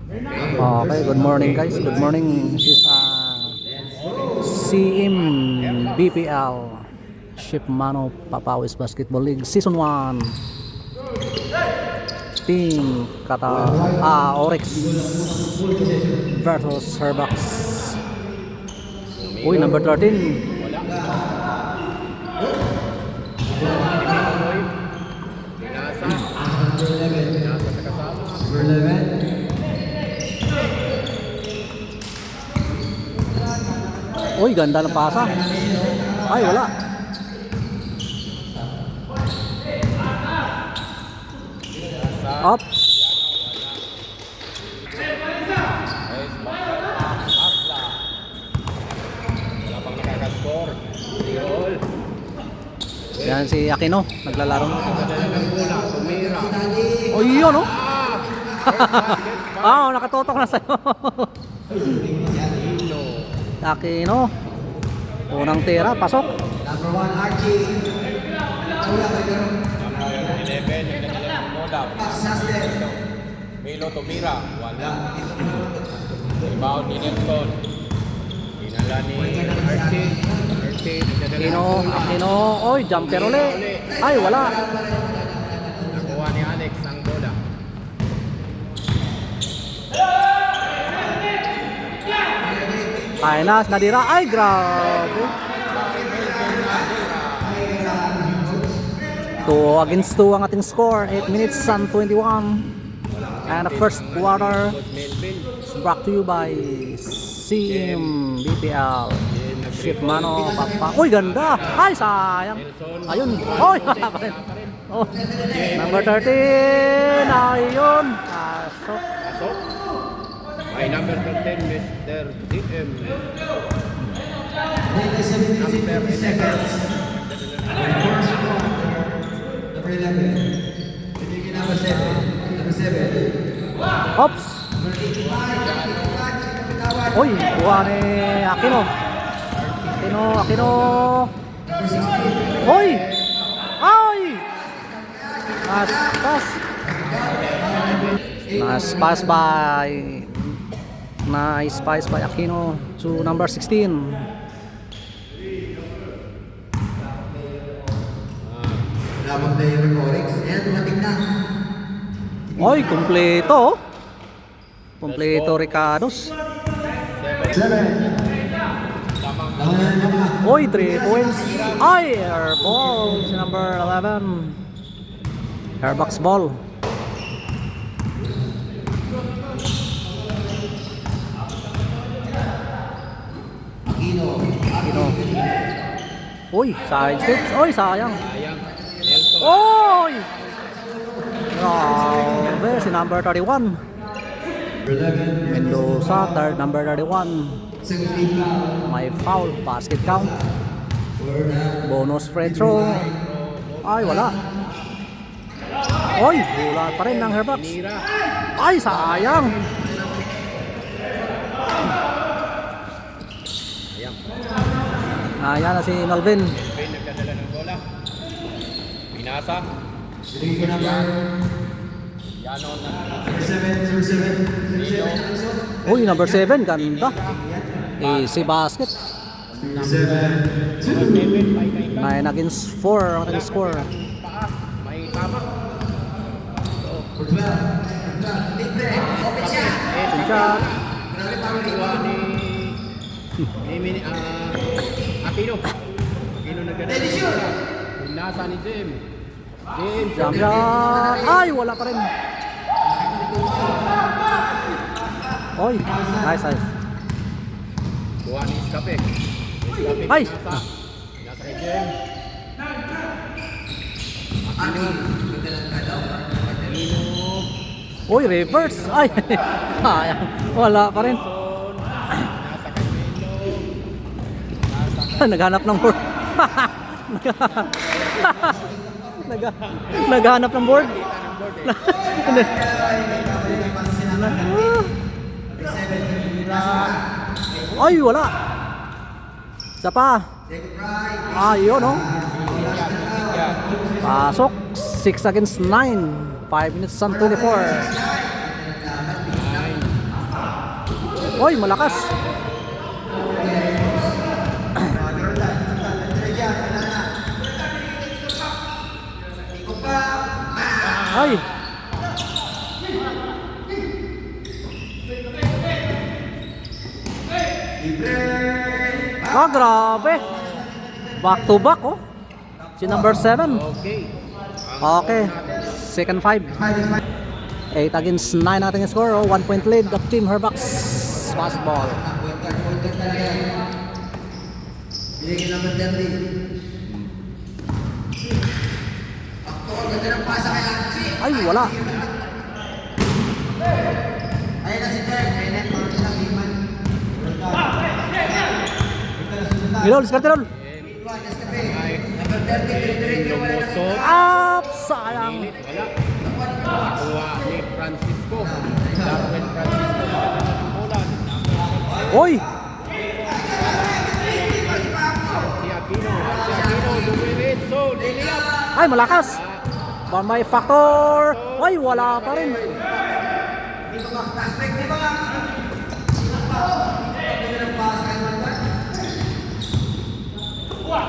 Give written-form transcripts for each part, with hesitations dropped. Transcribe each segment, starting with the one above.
Okay, good morning guys. Good morning. This is CM BPL Shipmano Papawis Basketball League Season 1. Team Oryx versus Herbucks. Uy, number 13. Uy, ganda ng pasa. Ay, wala. Ops. Yan si Aquino, naglalaro. Oh, yun, no? Ah, nakatotok na sa'yo. Aquino. Unang tira, pasok. Number 1, Archie. Number 11, nagdadala ng Modam. Milo Tomira, wala. Rebound ni Nelson. Dinala ni Archie. Aquino. Oy, jumper uli. Ay, wala. Nakuha ni Alex ang bola. Ay, nadira. Ay, grabe. 2 against 2 ang ating score. 8 minutes and 21. And the first quarter is brought to you by CM BPL Shipmano Papa. Uy, ganda. Ay, sayang. Ayun. Oy, wala pa rin. Oh. Number 13. Ayun. Pasok. Ay, number 13, Mr. DM. Number 11. Number 7. Ops. Uy, buha ni Aquino. Uy! Ay! Nice pass by Aquino to number 16. Labang player ng Oryx. Ayan, dumating na. Oy, kompleto. Kompleto Ricardos. 7. Oy, 3 points. Ay, airball si number 11. Airbox ball. Aquino. Uy, side steps. Oy, sayang. Nelson. Oy! Grabe, si number 31. 11. Mendoza, third number 31. May foul, basket count. Bonus free throw. Ay, wala. Oy, wala pa rin ng Herbucks. Ay, sayang. Ayan na si Malvin. Ben nagdadala ng bola. Pinasa. Yanon na. 7. Uy, number 7, ganda. Easy basket. 7. 9 against 4 ang ating score. paa. May tama. For 12. Open siya. Shot. Nakuha ni Aquino. Aquino nagdadala ng bola. Pinasa ni James. Jump shot. Ay, wala pa rin. Oy, nice. Kuha ni Escape. Ay! Pinasa kay James. Aquino. Uy, reverse. Ay, sayang. Wala pa rin. Nasa kay Melo. Naghanap ng board. Naghanap ng board. Ay, wala. Isa pa. Ayun, no? Pasok. 6 against 9. 5 minutes and 24. Hoy, malakas. Ay. Ah, grabe. Back to back, oh. Si number 7. Okay. Okay. Second 5. 8 against 9 natin yung score. Oh. 1 point lead of Team Herbox Basketball. Pointer talaga yan. Binigyan naman 30. Ako, ganda ng pasa kay Archie. Ay, wala. Ayun na si Ter. Ayun na, parang siya, Biman. Milol, skartirol. Number 30, dire-diretso, wala na. Lumusot. Up, sayang. Pilit, wala. Nakuha ni Francisco. Darwin Francisco. Nakadala ng bola. Oy, Si Aquino. Si Aquino. Dumiretso. Liliap. ay malakas. One by factor. Ay, wala pa rin.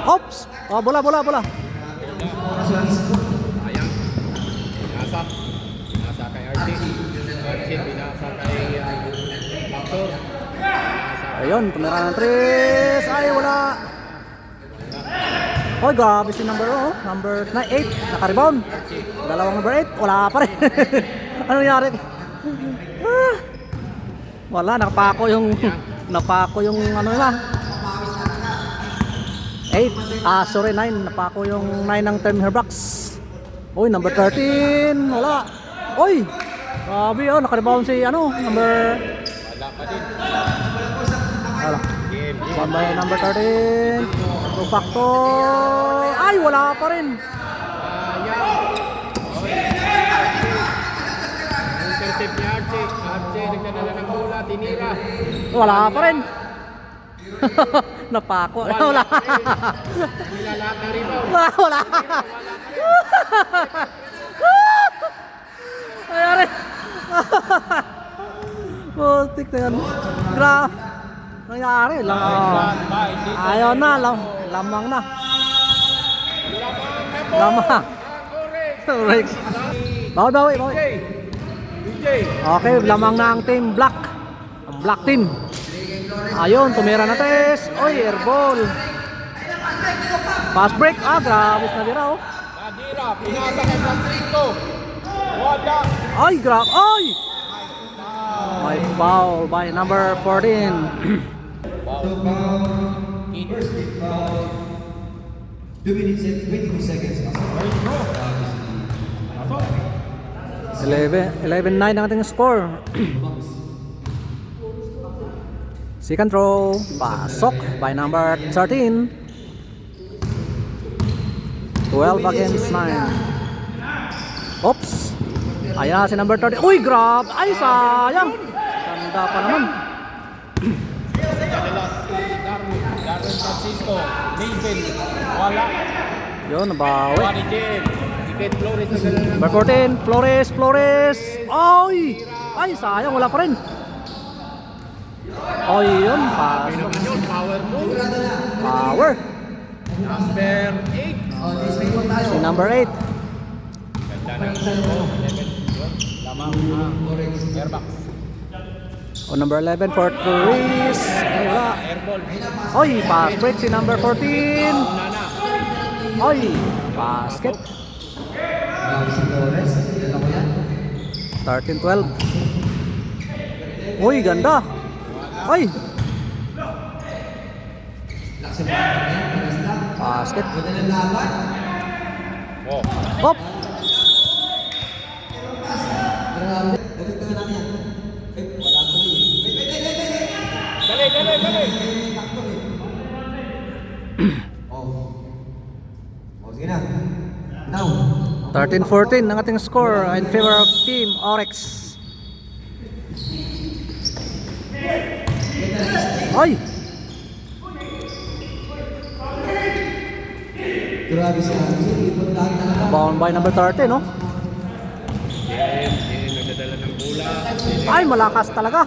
Oops. Oh, bola. Sayang. Binasa. Binasa kay Archie. Archie binasa kay Factor. Binasa. Ayun, tumira ng 3. Ay, wala. Oy, grabe si number 8. Naka-rebound. Dalawang number 8. Wala pa rin. Ano nangyari? Ah, wala, napako yung ano nila. 9. Napako yung 9 ng Team Herbox. Uy, number 13. Wala. Uy, grabe, oh, naka-rebound si number... Wala pa din. Wala. Game. One by number 13. Two factor. Ay, wala pa rin. Intercept ni Archie. Archie nagdadala ng bola. Tinira. Wala pa rin. Napako. Wala. Nilalat na rebound. Wala. Ayari. Putik na yan. Grabe. Nangyari lang. Ayaw na. Lamang na. Lamang. Correct. Bawi. DJ. Okay, lamang na ang team Black. Ang Black team. Ayun, tumira na test. Oy, airball. Pass break. Ah, grabe na dira, oh. Nadira. Pinasa kay Francisco. Wala. Ay, grabe. Ay! May foul by number 14. First big foul. 2 minutes and 22 seconds. 11-9 ang ating score. Second throw. Pasok by number 13. 12 against 9. Oops. Ayan si number 30. Uy, grab! Ay, sayang! Ganda pa naman. Dadalas si Darwin Francisco. Nathan. Wala. Yun, nabawi. Wala ni JM. Ticket Flores nagdala ng Number 14, Flores. Ay! Ay, sayang, wala pa rin. Ay, yun, Ay pasok. naman yun. Power move. Power. Number 8. Si number 8. Ganda ng 11. Yun. Lamang Airbox. O number 11 for Chris. Ay, wala. Airball. Oy, pass break si number 14. Una na. Oy, basket. Si Torres, kilala ko yan. 13-12. Uy, ganda. Oy, Lakas yung bata niya, panas lang. basket. Ganda ng laban. Oh. Hop. Grabe. Dapat ka natin yan. Wala ko rin. Wait. Dali. Takbo eh. Oh, sige na. Now. 13-14 ang ating score in favor of Team Orex. Ay, Grabe siya. Ibon lahat talaga. bound by number 30, no? JM nagdadala ng bola. Ay, malakas talaga.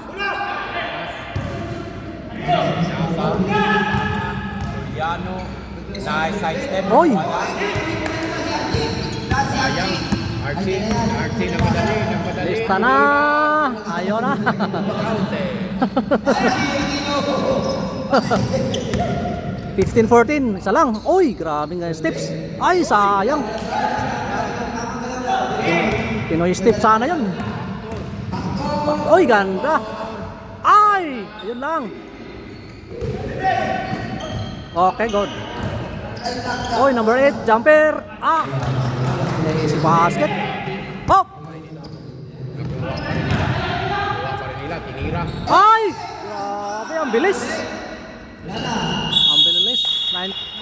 Juliano. Nice side step. Oy! Sayang. Archie nagpadali. Lista na! Ayaw na! Raute. 15-14, isa lang. Uy, grabing steps. Ay, sayang. Pinoy step sana yun. Uy, ganda. Ay, ayun lang. Okay, good. Uy, number 8, jumper. Ah, si basket. Hop! Gawa pa rin nila. Tinira. Ay! Grabe, ang bilis. Ang bilis.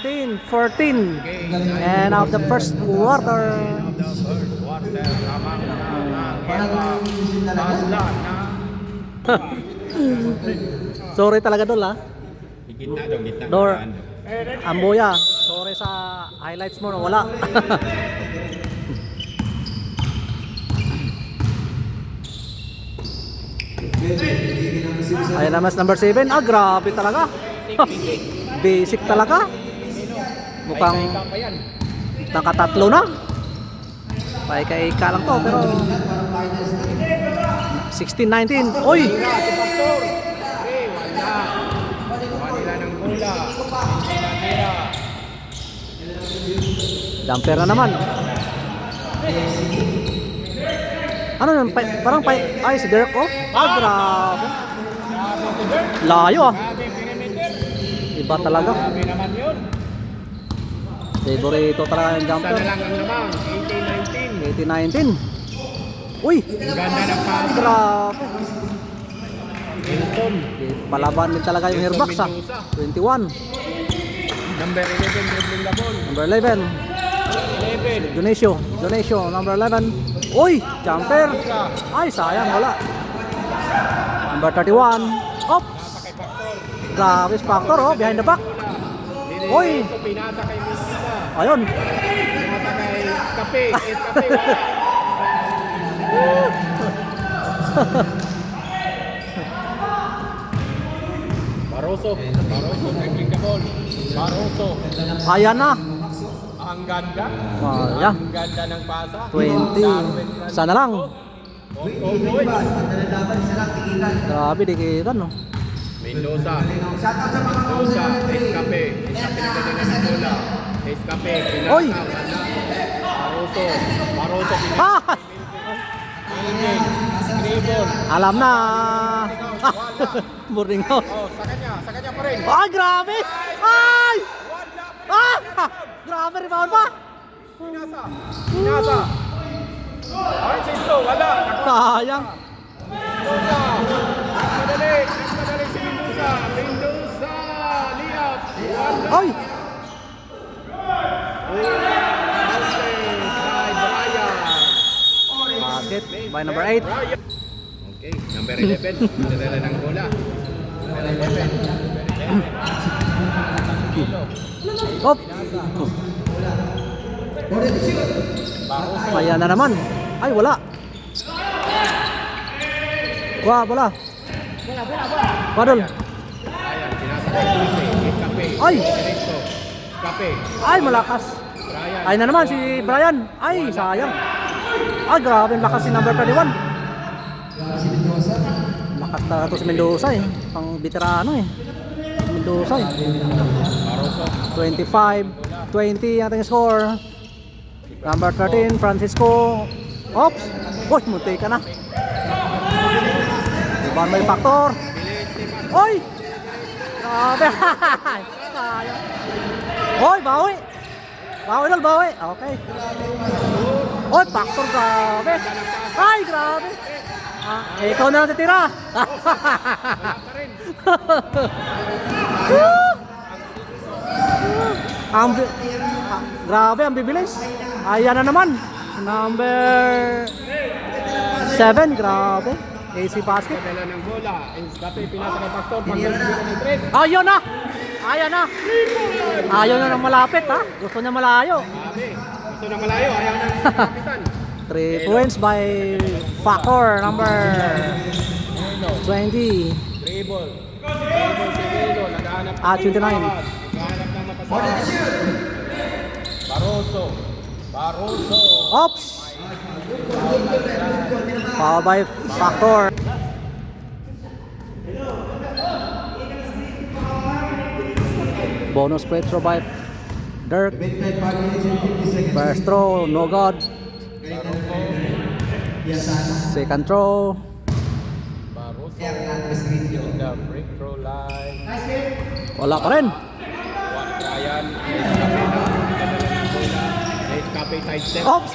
19-14. And out the first quarter. The first quarter. Lamang na. Sorry talaga dol ha. Gitna daw. Dor. Amboya. Sorry sa highlights mo na wala. Ayan na mas number 7. Ah, grabe talaga. Basic talaga. Mukhang nakatatlo na. Paika-ika lang to pero 16-19. Uy! Okay, wala. Gawa nila ng bola. Hindi natira. Jumper na naman. Ano yun? Ay, si Derek oh. Ah, grabe. Layo ah. Grabe perimeter. Iba talaga. Grabe naman yun. Favorito talaga yung Isa jumper. na lang ang lamang. 18-19. Uy! Ang ganda ng pasa. Grabe. Hilton. Palaban din talaga yung Airbox ah. 21. Number 11 dribbling the ball. Number 11. 11. Donacio. Number 11. Uy! Jumper. Ay, sayang. Wala. Number 31. Oops! Grabe, Factor oh. Behind the back. Uy! Ito pinasa kay Misa. Ayun. Pinasa kay Escape. Escape. Barroso dribbling the ball. Barroso. Ayan na. Ang ganda. Ayan. Ang ganda ng pasa. 20. Sana lang. Boy. Grabe, dikitan no. Mendoza. Escape na ganyan ng bola. Escape. Oy! Barroso. Ah! Dribble. Alam na. Boarding house. Oh, sa kanya pa rin. Ay, grabe! Ay! Ah! Grabe, rebound pa! Pinasa. Francisco, wala. Sayang. Mendoza. Madali si Mendoza. Mendoza. Liap. Wala. Ay! Basket by number 8. Okay, number 11. Nadala ng bola. Number 11. Hop! Ayan na naman. Ay, wala. Wala. Padol. Ayan, pinasa kay Escape. Ay! Diretso. Escape. Ay, malakas. Brian. Ay na naman si Brian. Ay, sayang. Ay, grabe, lakas si number 31. Lakas talaga to si Mendoza eh. Pang veterano eh. Mendoza eh. Barroso. 25-20 ating score. Number 13, Francisco. Oops! Uy, munti ka na. Iban may Factor. Uy! Grabe! Sayang. Uy, bawi! Bawi. Okay. Uy, Factor, grabe! Ay, grabe! Ah, ikaw na natitira! Grabe, ang bibilis. Ayan na naman. Number 7, grabe. AC basket. Nadala ng bola. Escape, pinasa kay Pastor. Pagkakita ng 3. Ayun na! Ayan na! Ayaw na ng malapit ha. Gusto niya malayo. Grabe. Gusto na malayo. Ayaw na ng kapitan. 3 points by Factor, number 20. Dribble. Severo, naghahanap ng 29. naghahanap ng mapasahan. Barroso. Barroso. Oops! Foul by Factor. Bonus free throw by Dirk. 25 minutes and 50 seconds. First throw, no good. Second throw. Barroso. Hernandez Rinjo. The free throw line. Wala pa rin. Ryan. Escape side step. Oops!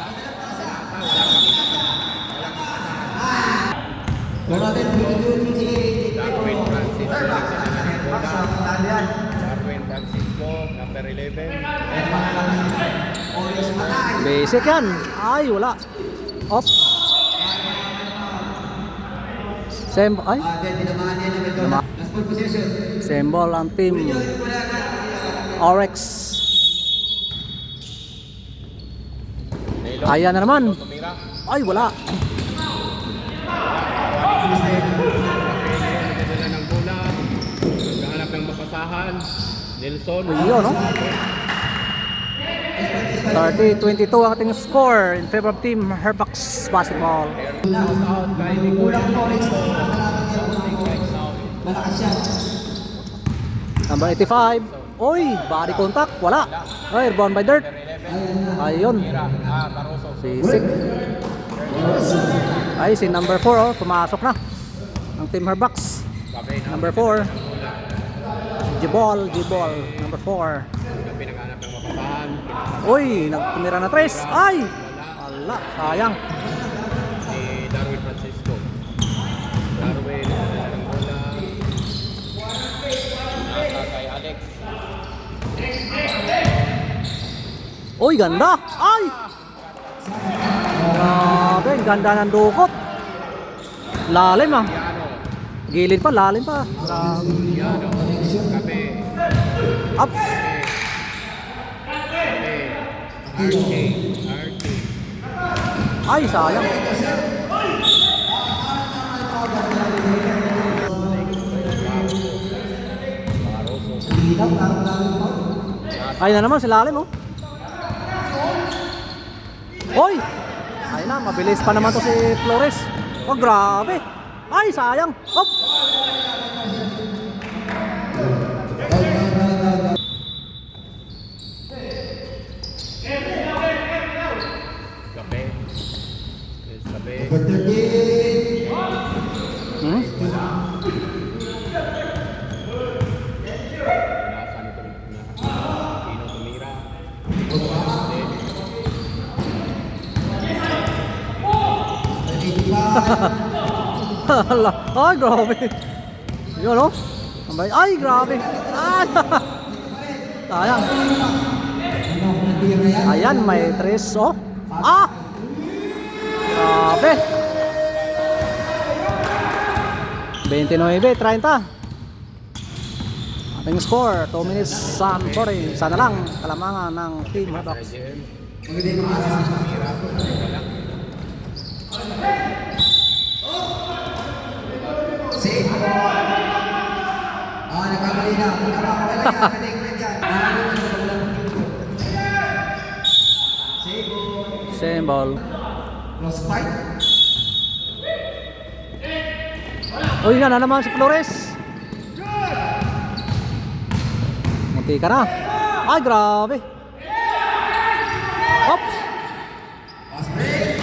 Donaldin, 22, 28. Darwin Francisco. Darwin Francisco, number 11. Basic yan. Ay, wala. Off. Same, ay. Last ball possession. Same ball ang team. Orex. Ayan na naman. Tumira. Ay, wala. Nagdadala ng bola. Naghahanap ng mapasahan. Nelson. Yun, no? 30-22 ang ating score in favor of team Herbucks Basketball. Out kay Nicola. Malakas siya. Number 85. Oy, body contact. Wala. Ay, rebound by Dirk. Ayun. Barroso. Sisik. Ay, si number 4, oh, pumasok na. Ang team Herbucks. Number 4. Jibol, number 4. Gabi naghahanap ng mapasahan. Uy, nagtumira na 3. Ay! Ala, sayang. Si Darwin Francisco. Darwin, nagdadala ng bola. Nasa kay Alex. Uy, ganda! Ay! Grabe, ang ganda ng dukot. Lalim ah. Piano. Gilid pa, lalim pa. Grabe. Piano. Gabi. Up! RK. Ay, sayang. Ay na naman, si lalim oh. Oy! Ay na, mabilis pa naman to si Flores. Oh, grabe. Ay, sayang. Op! Gabi. Yes, gabi. Number 38. Hmm? Nasa nito Pino tumira. Hala. Ay, grabe. Yun oh. Ay, grabe. Ay! Sayang. Ayan, may 3 oh. Ah! Grabe. 29-30. Ating score, 2 minutes and 40. Sana lang kalamangan ng team Herbucks. Save. Nagkamali na. Nagkamali na. Save. Same ball. Lost fight. Uy, na naman si Flores. Munti ka na. Ay, grabe. Oops. Pass break.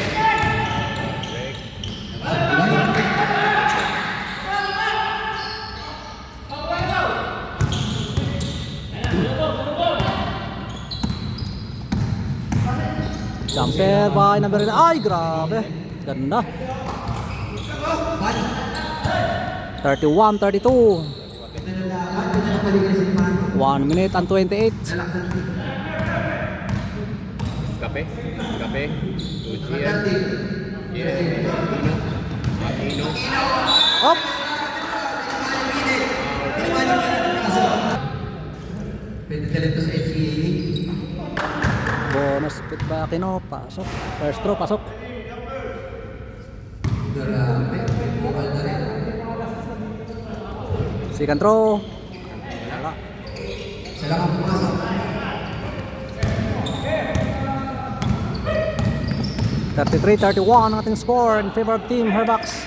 Jumper by number 9. Ay, grabe. Ganda. 31-32. 1 minute and 28. Gabi. Gabi. Lucian. Yeah. Aquino. Oops. Pwede talento sa HCA. Bonus pit ba Aquino? Pasok. First throw, pasok. Grabe. Bukal na rin. Second throw. Wala. Sila ka pumasok. 33-31 ang ating score in favor of Team Herbucks.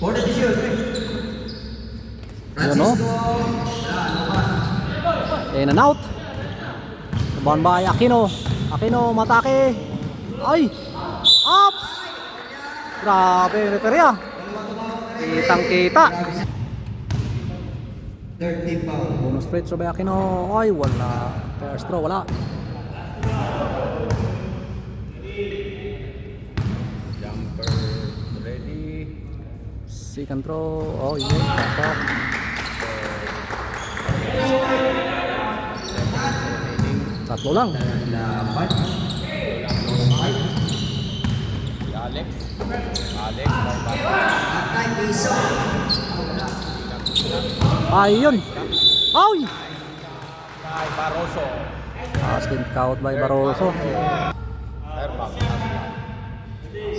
For the decision. Yun o. In and out. Rebound by Aquino. Aquino matake. Ay! Ups! Grabe, referee ah. Kitang kita. 13 foul. Bonus free throw by Aquino. Ay, wala. First throw, wala. Jumper ready. Second throw. Oh, yun. Top. Tatlo lang. Laban. Si Alex. Alex. Atay piso. Ay, yun. Ay! Ay, Barroso. Asking out by Barroso. Herbucks.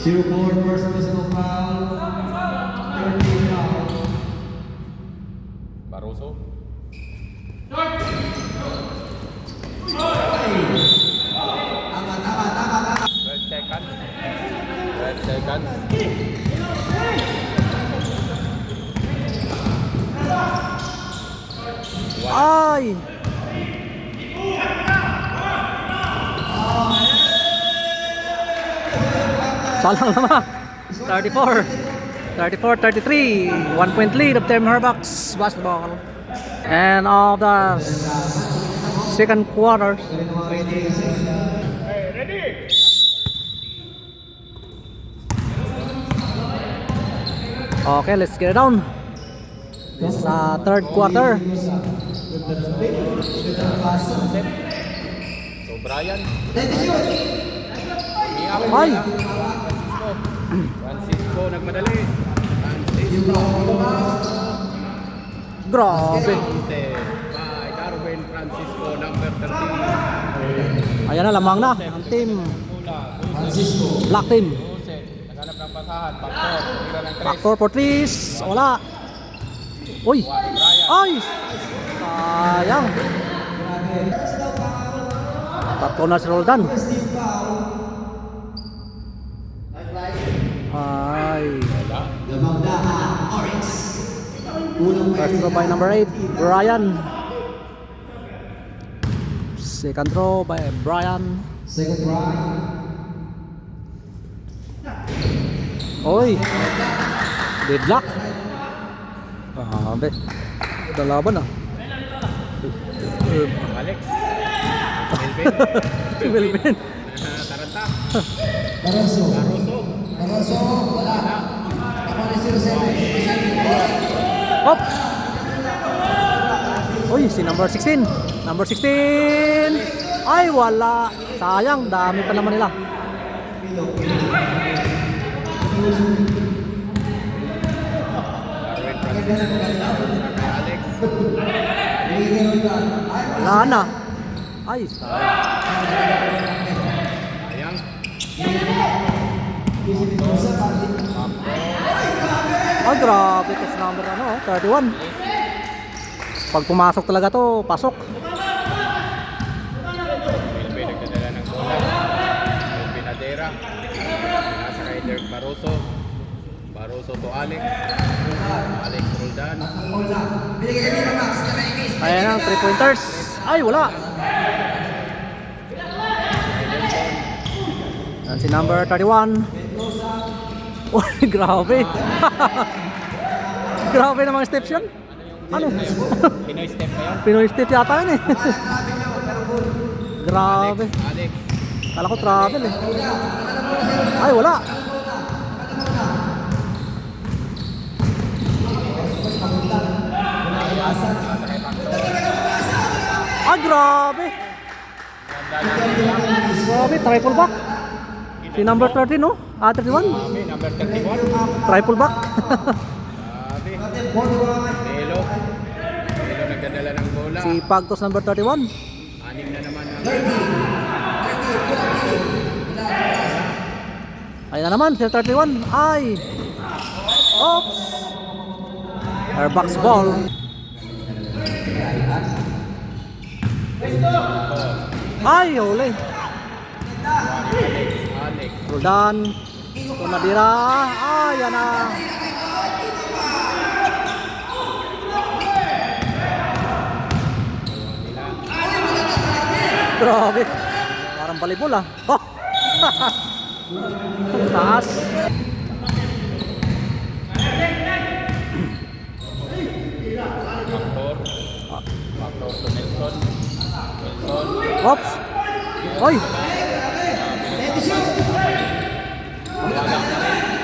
0-4 first personal foul. 13 foul. Barroso. Tama. 12 seconds. 12 seconds. Ay! Salang naman. 34-33. 1 point lead of Team Herbucks basketball. And of the second quarter. Okay, let's get it down. This is third quarter. So, Brian. Ay! Francisco nagmadali. Francisco. Grabe. By Darwin Francisco, number 13. Ayan na, lamang na ang team. Black team. Jose, naghanap ng pasahan. Backdoor, tira ng 3. Backdoor for threes. Wala. Uy! Ay! Sayang. Tatlo na si Roldan. Ay. First throw by number 8, Brian. Second throw by Brian. Second drive. Oy! Deadlock. Grabe. Ito laban ah. Alex. Melvin. Melvin. Taranta. Barroso. Barroso. Barroso. Wala. Ako na 07. Hop! Uy, si number 16. Number 16. Ay, wala. Sayang, dami pa naman nila. Darwin Francisco. Alex. Wala na. Ay, sayang. Ayang. Ay, grabe. Ito sa number 31. Pag pumasok talaga to, pasok. Melvin nagdadala ng bola. Melvin Adera. Nasa kay Derek Barroso. Barroso to Alex. Alex Roldan. Ayan ang 3-pointers. Ay, wala. Yan si number 31. Uy, grabe. Grabe namang steps yan. Ano? Pinoy step ba yun? Pinoy step yata yun eh. Grabe. Alex. Kala ko travel eh. Ay, wala. Ah, grabe. Grabe, triple back. Si number 30, no? 31. Number 31. Triple back. Grabe. Melo. Melo nagdadala ng bola. Si Pagtos number 31. Anim na naman ang Ayan na naman, 31. Ay! Oops! Airbox ball. Ay, huli. Alex. Roldan. Tumadira. Ay, yan na. Grabe. Parang volleyball ah. Oh! Taas. Factor to Nelson. Oops. Oy.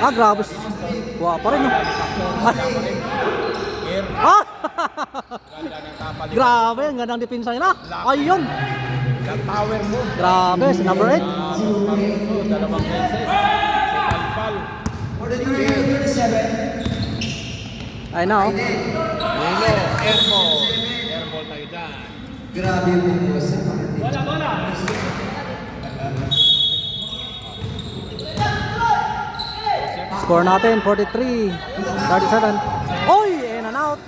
Ah, grabe. Wah, pa rin. No? Ay. Air. Ah! Ganda ng kapal. Grabe, ang gandang depensa nila. Ayun. Yung tower mo. Grabe, si number 8. Maruso, dalawang beses. Si Palpal. Ay na oh. Uno, airball. Airball tayo dyan. Grabe yung boss. Score natin 43, 37. Oy, in and out.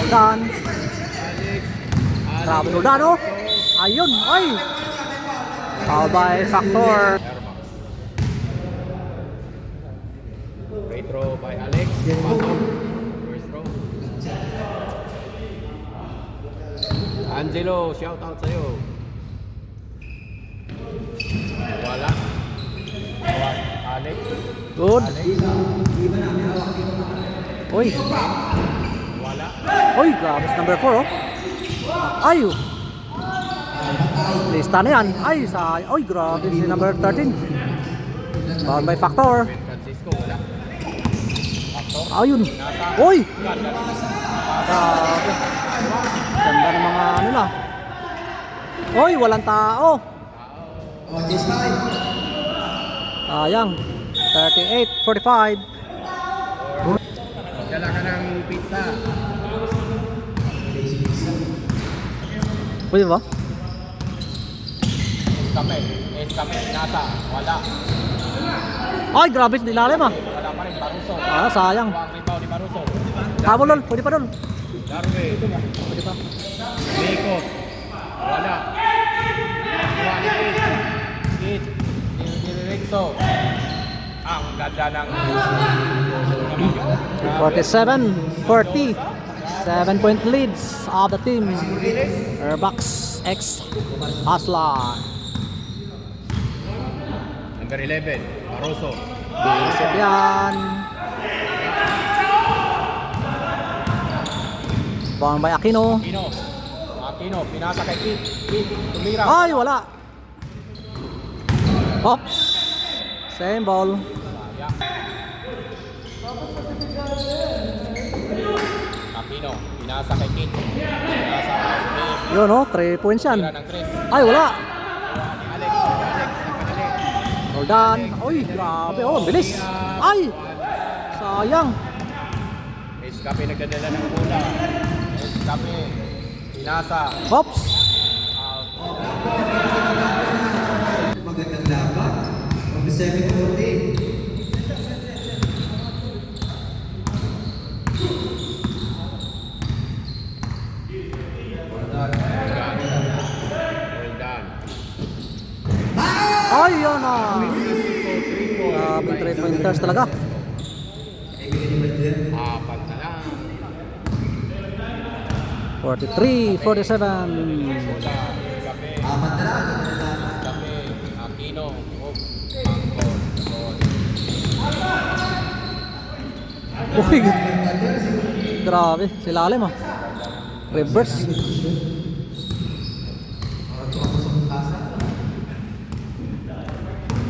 Roldan. Grabe Roldan oh. Ayun, ay. Foul by Factor. Free throw by Alex. Pasok. First throw. Angelo, shout out sa'yo. Wala. Alex. Good. Oy. Wala. Oy, grabe si number 4 oh. Ay. Lista na yan. Ay, sa oy, grabe si number 13. Foul by Factor. Francisco, wala. Factor. Ayun. Oy. Grabe. Ganda ng mga ano na. Oy, walang tao. Oh, this time. Sayang. 38-45. Dala ka ng pizza. Pwede ba? Escape, nasa. Wala. Ay, grabe sa ilalim ah. Wala pa rin, Baruso. Ah, sayang. Huwag rebound ni Baruso. Habol lol, pwede pa dol. Darwin. Pwede pa. Nico. Wala. Kit. Nilirikso. Ang ganda ng 47-40. 7-point leads of the team. Airbox X Aslan. number 11, Baruso. Basic yan. Bang by Aquino. Aquino, pinasa kay Kit. Kit, tumira. Ay, wala. Oops. Same ball. Aquino, pinasa kay Kit. Pinasa kay Kit. Yun oh, 3 points yan. Tira ng Chris. Ay, wala. Alex, nagpadali. Roldan. Uy, grabe. Oh, ang bilis. Ay, sayang. Escape nagdadala ng bola. Escape, pinasa. Oops. Magandang laban. From the 7-40. Well done. Ay, yun ah. Grabe, 3-pointers talaga. Apat na lang. 43-47. Bola, Escape. Apat na lang. Escape, Aquino. Angkor. Uy, grabe. Silalim ah. Reverse.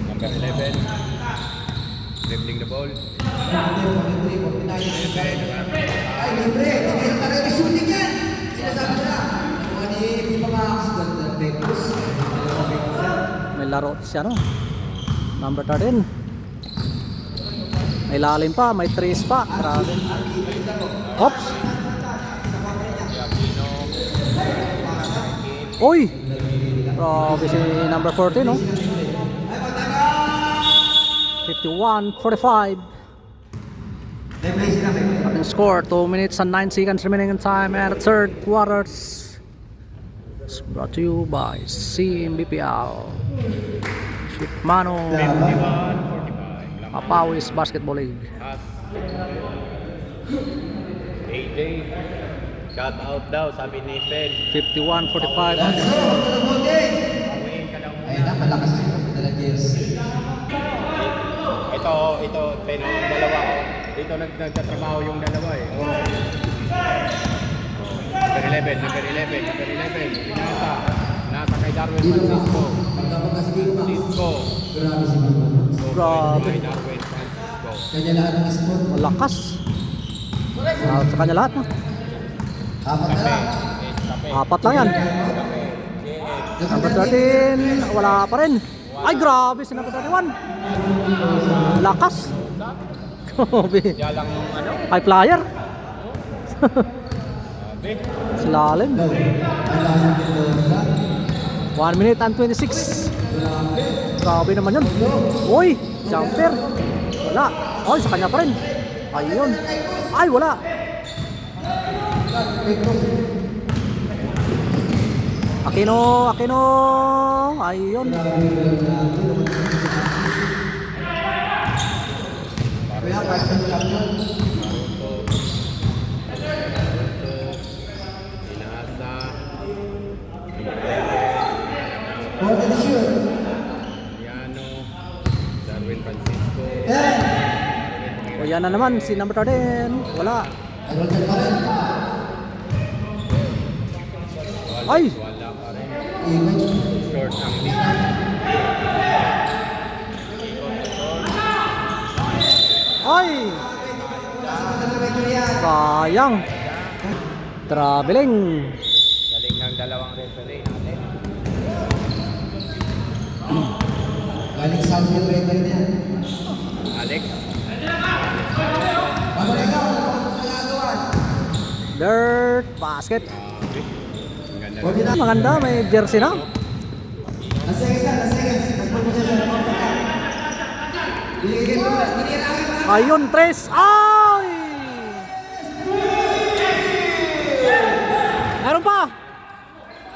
Number 11. Dribbling the ball. Ay, libre. Tingnan pa rin. Shooting yan. Sinasabi na. Kung ano yung pamakas doon. Vectors. May laro siya no. Number 13. May lalim pa, may trace pa. Grabe. Oops. Si Aquino. Uy. Grabe si number 14 no. 51-45. May sila, may play. Ating score, 2 minutes and 9 seconds remaining in time and third quarter. It's brought to you by CMBPL. Shoot Mano 51-45. Apawis Basketball League. Pass. AJ. Shout out daw, sabi ni Fed. 51-45. Let's go, Talabog game. Awin ka daw Ayun muna. na, malakas din yung dala jersey. Ito, pero yung dalawa ko. Dito nagtatrabaho yung dalawa eh. Number 11. Pinasa. Nasa kay Darwin Francisco. Pagkapag kasi di ko ba? Cisco. Grabe si Bibo. Grabe. Kay Darwin Francisco. Kanya lahat ng sport. Malakas. Sa kanya lahat na. Apat na lang. Apat lang yan. Number 13, wala pa rin. Ay, grabe si number 31. Lakas. Grabe. Kaya lang yung ano. High flyer. Sabi. Silalim. 1 minute and 26. Grabe naman yun. Uy, jumper. Wala. Ay, sa kanya pa rin. Ayun. Ay, wala. Aquino. Ayun. Kaya kahit sa champion. Pinasa. Order the shoot. Piano. Darwin Francisco. O yan na naman, si number 13. Wala. Roger pa rin. Ay! Wala pa rin. Ikot. Short ang lead. Ay! Sayang. Traveling. Galing ng dalawang referee natin. Galing sa outfield record na yan. Alex. Babalik ka, wala pa akong nagagawa. Dirt basket. Ang ganda. Huwag yun na. Maganda, may jersey na. Last seconds. Nagpo-possession. Binigay mo. Binigay na akin para. Ayun, tres. Ay! Meron pa.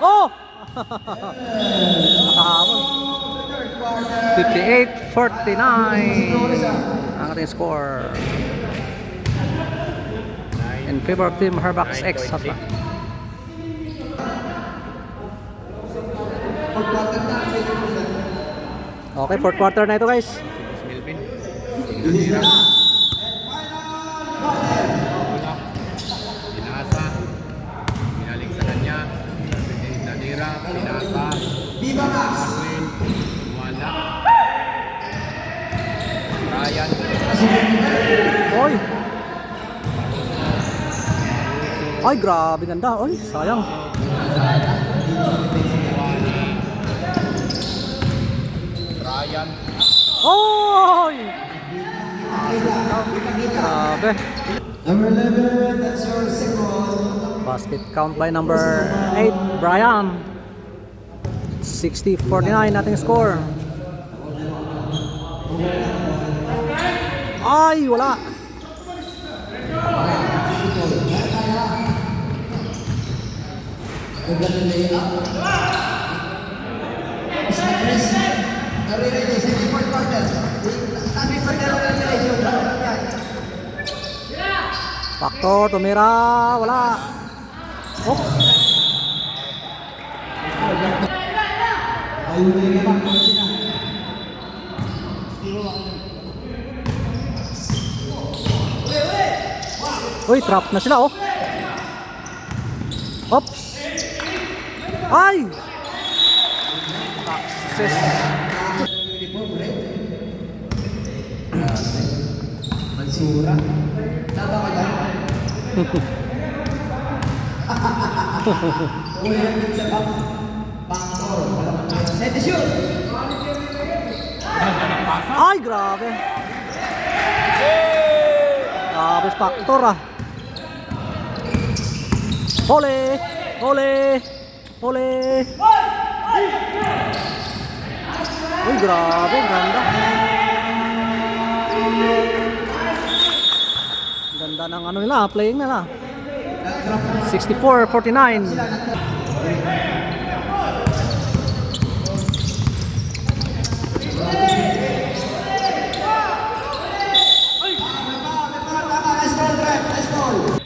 Oh! Nakahamon. 58-49 ang ating score. In favor of Team Herbax X. Pag-quarter na. Okay, fourth quarter na ito guys. Melvin. Binigay na. Pinasa. Pinaling sa kanya. Nadira. Pinasa. Viva Max. Darwin. Wala. Ryan. Oy! Ay, grabe ganda. Oy, sayang. Ryan. Oy! Grabe. Number 11, that's your second. Basket count by number 8, Brian. 60-49 nating score. Ay, wala. Ganda ng layup. Isang press. Narinig sa fourth quarter. Sabi pa na rin nila yung Pakto, tumira, wala. Oops. ayun na yung mga sila. Uy, trap na sila, oh. Oops. Ay! Success. Uniform red. Mansura. Tama ka dyan? Ulan din sa Bangor. Set the shoot! Ay, grabe. Grabe, factor ah. Hole! Hole! Hole! Uy, grabe, ganda. Ganda ng ano nila, playing nila. 64-49. Nice ball, Brett. Nice ball.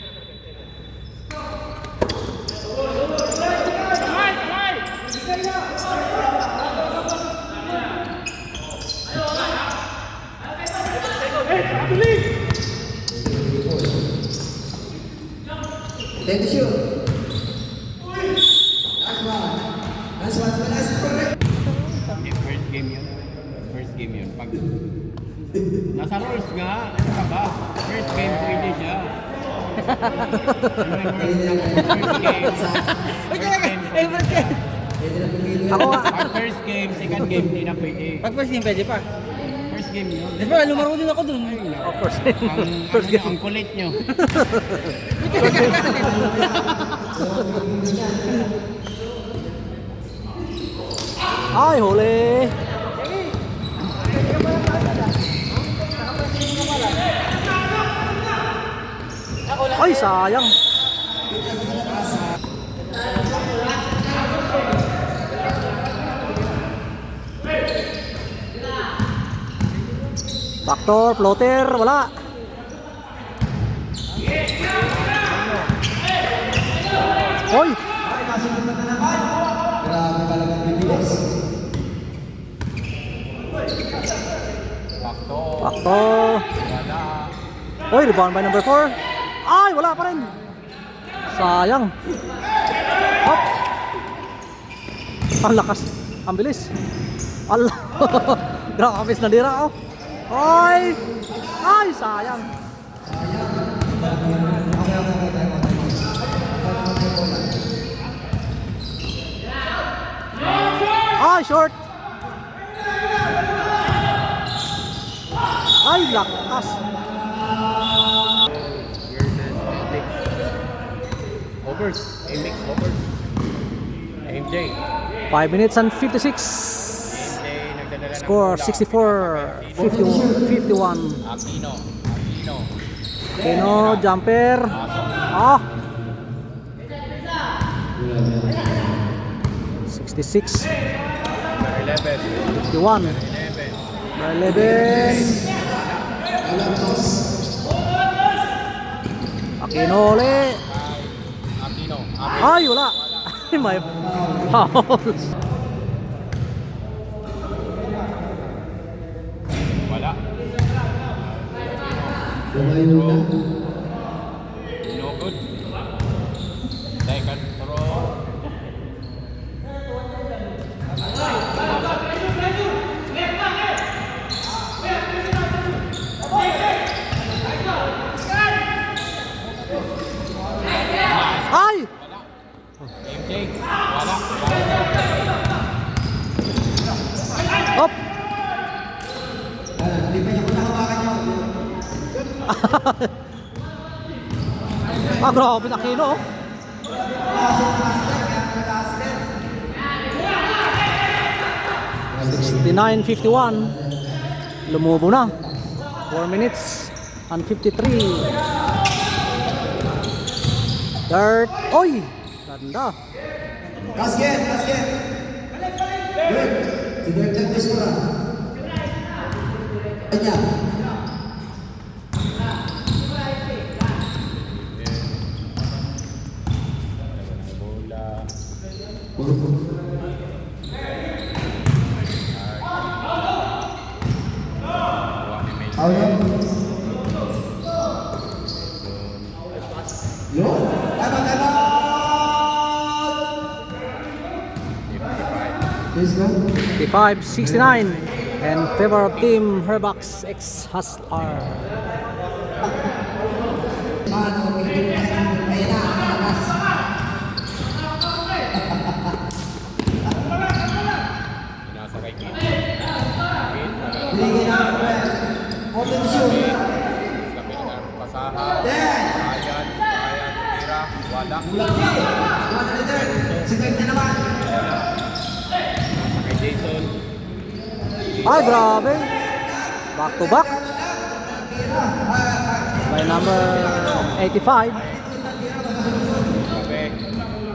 Take the shoot. Nice one. Nice one. Nice ball, Brett. First game yun. First game yun. Pag nasa rules nga, ano ka ba? First game, pwede siya. First game. Ako nga. Pag first game, second game, hindi na pwede. Pag first game, pwede pa. First game yun. Di ba, lumaro din ako dun. Of course. Ang, First ano nyo, game. ang kulit nyo. Ay, huli. Ay, sayang. Factor, floater, wala. Hoy! Grabe talagang bibilis. Bakto. Factor. Wala. Hoy, rebound by number 4. Ay, wala pa rin. Sayang. Hop. Ang lakas. Ang bilis. Allah. Grabe na dira oh. Ay! Ay, sayang. Ay, short. Ay, lakas. Overs. A-mix overs. MJ. 5 minutes and 56. MJ nagdadala ng Score bola. 51. Aquino. Keno, jumper. Ah. 66. Number 11. 51. 11. 11. Aquino ulit. Aquino. Ay, wala. Ay, may foul. Wala. No good. Second throw. Ay! MJ. Wala. Hop! Hindi pa niya kung nakawakan niyo. Ah, grabe na Aquino. 69-51. Lumubo na. 4 minutes and 53. Dirt. Oy! Ganda. Basket. Good. Si Dirk Tempest ko lang. Kanya. Bola. Out yun. Yun. Time out. Yes, go. 55-69 in favor of team Herbox X Hustler. Mano, Pilipinas, ayan na, malakas. Nasa kay Kid. Binigyan natin ko yan. Open shoot. Sa pasaha. Then, Ayan. Tira. Wala. Bulaki. One to the third. Si Dirk na naman. Nasa kay Jason. Ay, grabe. Back to back. by number 85. Okay.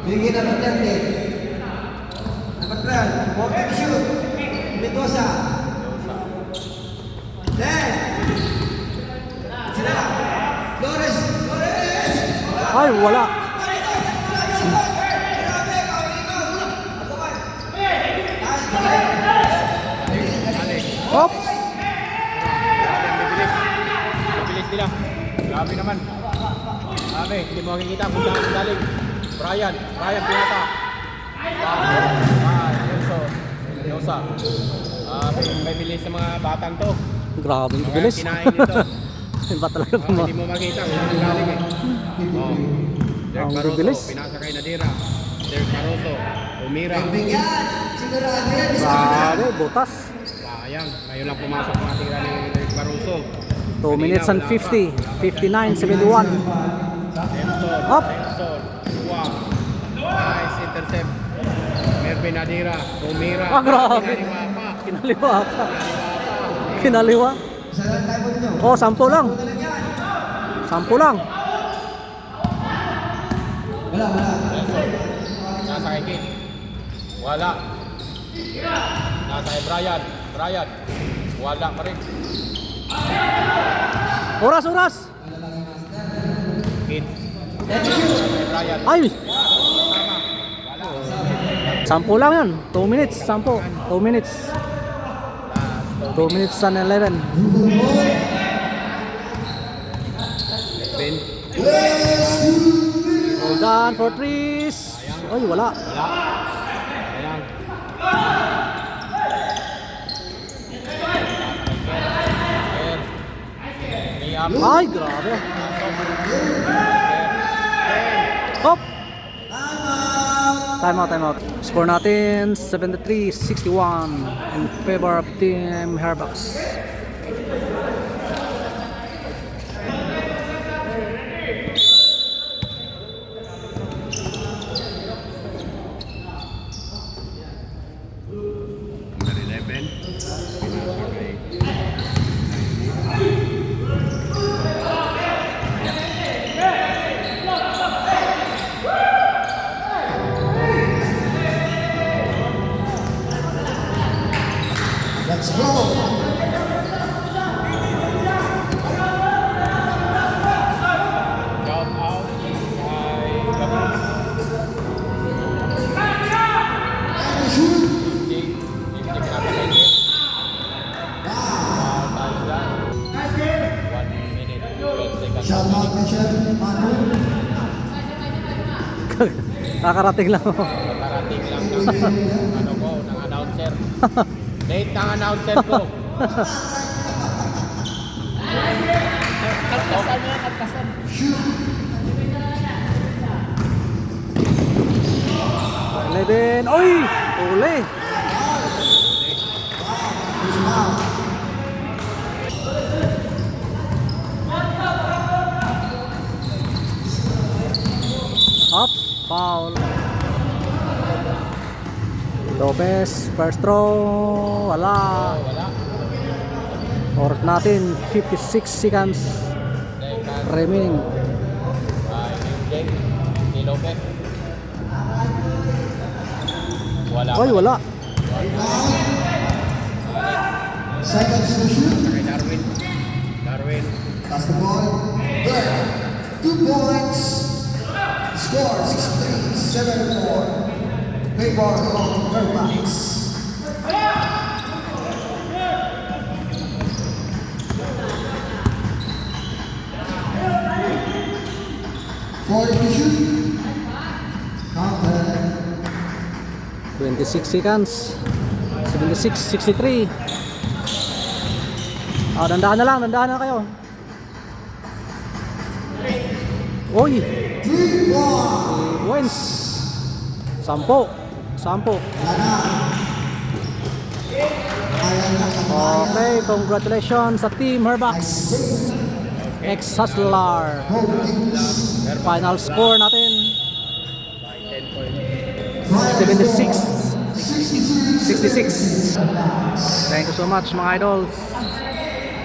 Bigyan number 30. Number 12, walking shoot. Mendoza. Then, sila. Flores. Ay, wala. Alex. Oops! Grabe ang bibilis. Bibilis nila. Grabe naman. Grabe, hindi mo makikita kung saan galing. Brian Pinata. Nelson. Mendoza. May bilis sa mga batang to. Grabe yung Mga bilis. kinain nito. Iba talaga Hindi mo makita kung saan galing eh. Oh. Derek Ang Barroso, bibilis. pinasa kay Nadira. Derek Barroso, Umira. Bigyan. Sigurado yan. Grabe, butas. Sayang, ngayon lang pumasok mga tira ni Derek Barroso. 2 minutes and 50. 59, 71. Nelson, Up. Nelson, wow. Nice intercept. Mervin Nadira, Umira. Ah, grabe. Kinaliwa pa. Kinaliwa pa. Kinaliwa pa. Kinaliwa. Isa lang tayo mo nyo. Oh, 10 lang. 10 lang. Wala. Nasa kay Kit. Wala. Nasa kay Brian. Wala pa rin. Oras. Kit. Nasa kay Brian. Ay! Tama. Wala. 10 lang yan. 2 minutes. 10. 2 minutes. 2 minutes and 11. Ben. Hold on for threes. Ay, wala. Wala. Ayan. Ayan. May up. Ay, grabe. Hop! Time out. Score natin 73-61 in favor of Team Herbucks. Number 11. Pinasa kay Let's go. shout out kay Gabon. Hindi pinasa kay Kit. Tayo lang. 1 minute, 12 seconds. Shout out Michelle Manu. Kakarating lang ako. Nakarating lang ng announcer. Date ng announcer ko. Kalpasan mo yan, kalpasan. Eleven. Oy! Uli! Up. Foul. Lopez. First throw. Wala. Wala. Oras natin 56 seconds Second. remaining. Jake. Si Lopez. Wala. Oy, wala. Seconds to shoot. Kay Darwin. Pass the ball. Good. 2 points. Score 63-74. Favor of Herbucks. Four to shoot. Counter. 26 seconds. 76-63. Dandahan na kayo. Oy! 3 points. Wins. 10. Okay, congratulations sa Team Herbucks. Ex-Hustler. Final score natin 76-66. Thank you so much mga idols.